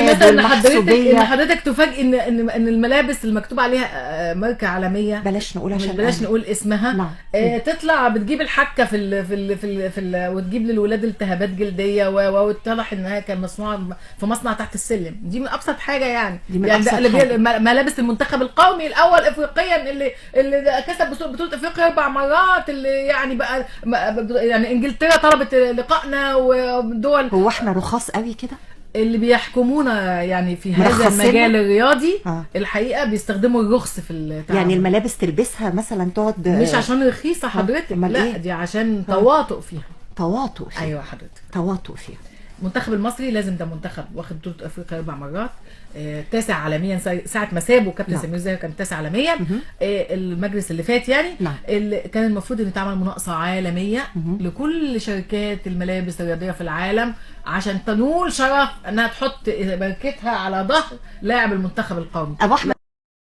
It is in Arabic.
مثلا ان والمحسوبية. حضرتك تفاجئ ان الملابس المكتوب عليها ماركه عالميه، بلاش نقول عشان بلاش نقول اسمها. نعم. تطلع بتجيب الحكه وتجيب للولاد التهابات جلديه واتضح انها كان مصنوعه في مصنع تحت السلم. دي من ابسط حاجه يعني. دي من يعني أبسط ده حاجة. ملابس المنتخب القومي الاول افريقيا اللي كسب بطوله افريقيا 4 مرات، اللي يعني بقى يعني انجلترا طلبت لقائنا ودول. هو احنا رخاص قوي كده؟ اللي بيحكمونا يعني في هذا مرخصيننا؟ المجال الرياضي آه. الحقيقه بيستخدموا الرخص في التعامل. يعني الملابس تلبسها مثلا تقعد مش عشان رخيصه حضرتك، أمال لا إيه؟ دي عشان تواطؤ فيها. تواطؤ فيها. ايوه حضرتك، تواطؤ فيها. المنتخب المصري لازم، ده منتخب واخد بطوله افريقيا 4 مرات، تاسع عالميا ساعه ما سابوا كابتن نعم. سمير زاهر كان تاسع عالميا. المجلس اللي فات يعني نعم. كان المفروض ان يتعمل مناقصه عالميه لكل شركات الملابس الرياضيه في العالم عشان تنول شرف انها تحط ماركتها على ظهر لاعب المنتخب القومي. أبو أحمد